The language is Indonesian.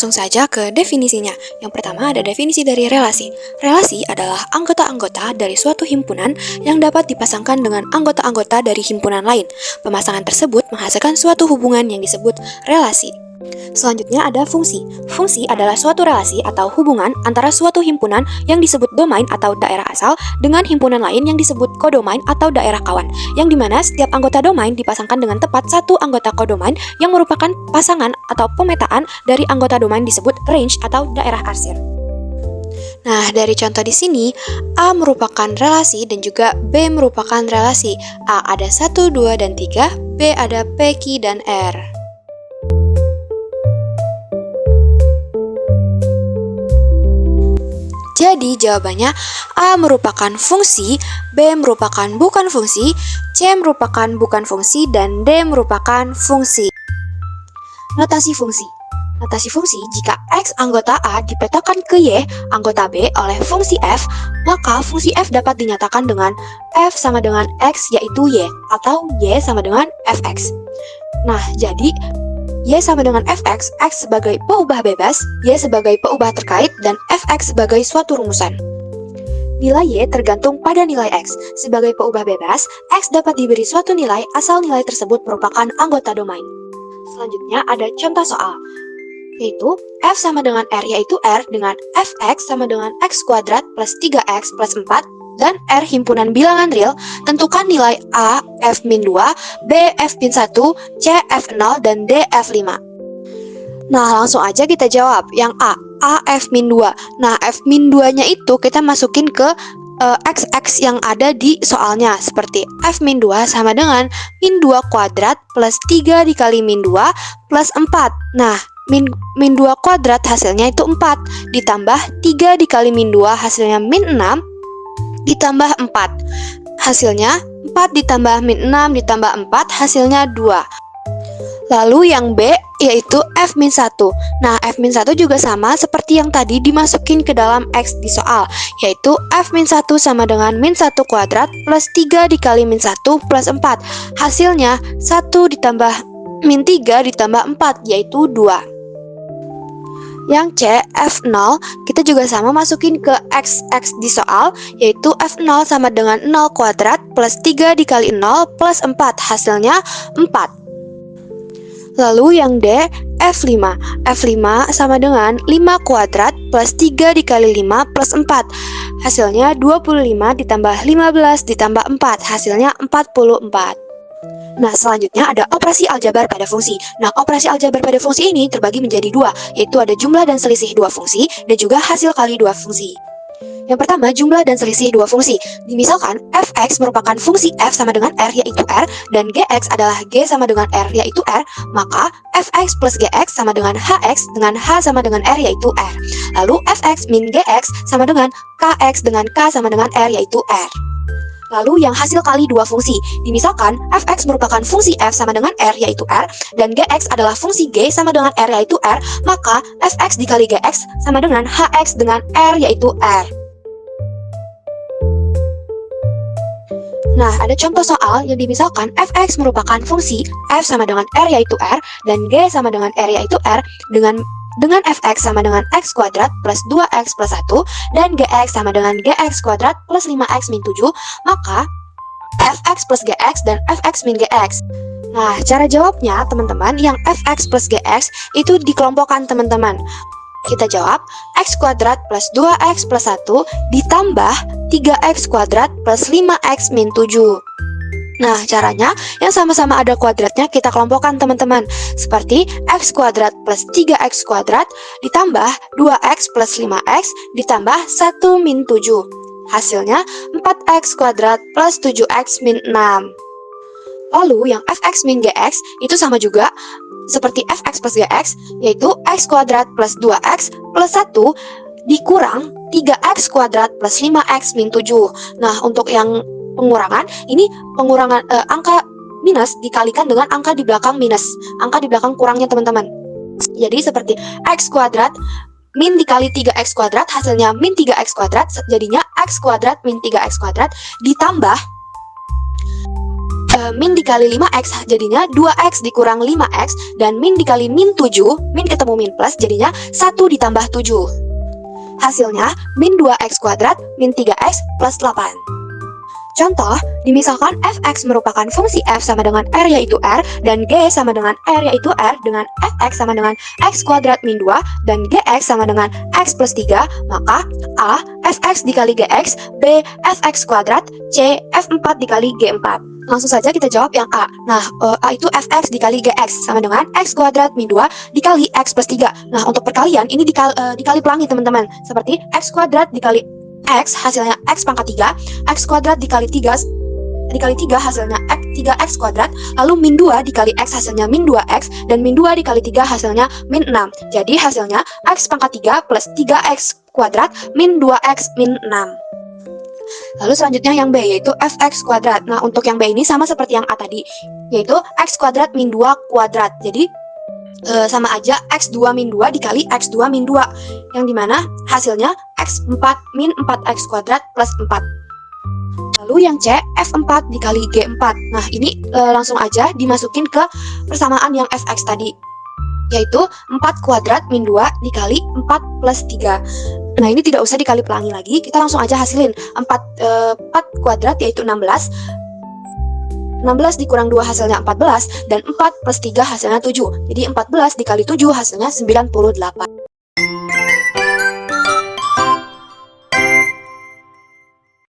langsung saja ke definisinya. Yang pertama ada definisi dari relasi. Relasi adalah anggota-anggota dari suatu himpunan yang dapat dipasangkan dengan anggota-anggota dari himpunan lain. Pemasangan tersebut menghasilkan suatu hubungan yang disebut relasi. Selanjutnya ada fungsi. Fungsi adalah suatu relasi atau hubungan antara suatu himpunan yang disebut domain atau daerah asal dengan himpunan lain yang disebut kodomain atau daerah kawan, yang dimana setiap anggota domain dipasangkan dengan tepat satu anggota kodomain yang merupakan pasangan atau pemetaan dari anggota domain disebut range atau daerah arsir. Nah, dari contoh di sini, A merupakan relasi dan juga B merupakan relasi. A ada 1, 2, dan 3, B ada P, Q, dan R. Jadi jawabannya A merupakan fungsi, B merupakan bukan fungsi, C merupakan bukan fungsi, dan D merupakan fungsi. Notasi fungsi. Notasi fungsi, jika X anggota A dipetakan ke Y anggota B oleh fungsi F, maka fungsi F dapat dinyatakan dengan F sama dengan X yaitu Y, atau Y sama dengan Fx. Nah, jadi Y sama dengan Fx, X sebagai peubah bebas, Y sebagai peubah terkait, dan Fx sebagai suatu rumusan. Nilai Y tergantung pada nilai X. Sebagai peubah bebas, X dapat diberi suatu nilai asal nilai tersebut merupakan anggota domain. Selanjutnya ada contoh soal, yaitu F sama dengan R yaitu R dengan Fx sama dengan X kuadrat plus 3X plus 4, dan R himpunan bilangan real, tentukan nilai A F-2, B F-1, C F0, dan D F5. Nah, langsung aja kita jawab. Yang A F-2. Nah, F-2-nya itu kita masukin ke X yang ada di soalnya, seperti F-2 sama dengan min 2 kuadrat plus 3 dikali min 2 plus 4. Nah, min 2 kuadrat hasilnya itu 4, ditambah 3 dikali min 2 hasilnya min 6, ditambah 4. Hasilnya 4 ditambah min 6 ditambah 4 hasilnya 2. Lalu yang B yaitu F-1. Nah, F-1 juga sama seperti yang tadi dimasukin ke dalam X di soal, yaitu F-1 sama dengan min 1 kuadrat plus 3 dikali min 1 plus 4. Hasilnya 1 ditambah min 3 ditambah 4 yaitu 2. Yang C, F0, kita juga sama masukin ke X di soal, yaitu F0 sama dengan 0 kuadrat plus 3 dikali 0 plus 4, hasilnya 4. Lalu yang D, F5. F5 sama dengan 5 kuadrat plus 3 dikali 5 plus 4, hasilnya 25 ditambah 15 ditambah 4, hasilnya 44. Nah, selanjutnya ada operasi aljabar pada fungsi. Nah, operasi aljabar pada fungsi ini terbagi menjadi dua, yaitu ada jumlah dan selisih dua fungsi, dan juga hasil kali dua fungsi. Yang pertama, jumlah dan selisih dua fungsi. Misalkan, Fx merupakan fungsi F sama dengan R yaitu R, dan Gx adalah G sama dengan R yaitu R, maka Fx plus Gx sama dengan Hx dengan H sama dengan R yaitu R. Lalu, Fx min Gx sama dengan Kx dengan K sama dengan R yaitu R. Lalu yang hasil kali dua fungsi, dimisalkan Fx merupakan fungsi F sama dengan R yaitu R, dan Gx adalah fungsi G sama dengan R yaitu R, maka Fx dikali Gx sama dengan Hx dengan R yaitu R. Nah, ada contoh soal yang dimisalkan Fx merupakan fungsi F sama dengan R yaitu R, dan G sama dengan R yaitu R, dengan Fx sama dengan X kuadrat plus 2X plus 1, dan Gx sama dengan Gx kuadrat plus 5X min 7, maka Fx plus Gx dan Fx min Gx. Nah, cara jawabnya teman-teman, yang Fx plus Gx itu dikelompokkan teman-teman. Kita jawab X kuadrat plus 2X plus 1 ditambah 3X kuadrat plus 5X min 7. Nah, caranya yang sama-sama ada kuadratnya kita kelompokkan teman-teman, seperti X kuadrat plus 3X kuadrat ditambah 2X plus 5X ditambah 1 min 7. Hasilnya 4X kuadrat plus 7X min 6. Lalu yang Fx min Gx itu sama juga seperti Fx plus Gx, yaitu X kuadrat plus 2X plus 1 dikurang 3X kuadrat plus 5X min 7. Nah, untuk yang pengurangan, ini pengurangan angka minus dikalikan dengan angka di belakang minus, angka di belakang kurangnya teman-teman. Jadi seperti X kuadrat min dikali 3X kuadrat hasilnya min 3X kuadrat, jadinya X kuadrat min 3X kuadrat ditambah min dikali 5x jadinya 2x dikurang 5x, dan min dikali min 7, min ketemu min plus jadinya 1 ditambah 7. Hasilnya min 2x kuadrat min 3x plus 8. Contoh, dimisalkan fx merupakan fungsi f sama dengan r yaitu r, dan g sama dengan r yaitu r, dengan fx sama dengan x kuadrat min 2, dan gx sama dengan x plus 3, maka a. fx dikali gx, b. fx kuadrat, c. f4 dikali g4. Langsung saja kita jawab yang A. Nah, A itu fx dikali gx sama dengan x kuadrat min 2 dikali x plus 3. Nah, untuk perkalian ini dikali pelangi teman-teman. Seperti x kuadrat dikali x hasilnya x pangkat 3, x kuadrat dikali 3 hasilnya 3x kuadrat, lalu min 2 dikali x hasilnya min 2x, dan min 2 dikali 3 hasilnya min 6. Jadi hasilnya x pangkat 3 plus 3x kuadrat min 2x min 6. Lalu selanjutnya yang B yaitu fx kuadrat. Nah, untuk yang B ini sama seperti yang A tadi, yaitu x kuadrat min 2 kuadrat. Jadi sama aja x2 min 2 dikali x2 min 2, yang dimana hasilnya x4 min 4x kuadrat plus 4. Lalu yang C, f4 dikali g4. Nah, ini langsung aja dimasukin ke persamaan yang fx tadi, yaitu 4 kuadrat min 2 dikali 4 plus 3. Nah, ini tidak usah dikali pelangi lagi, kita langsung aja hasilin. 4 kuadrat yaitu 16 dikurang 2 hasilnya 14, dan 4 plus 3 hasilnya 7. Jadi 14 dikali 7 hasilnya 98.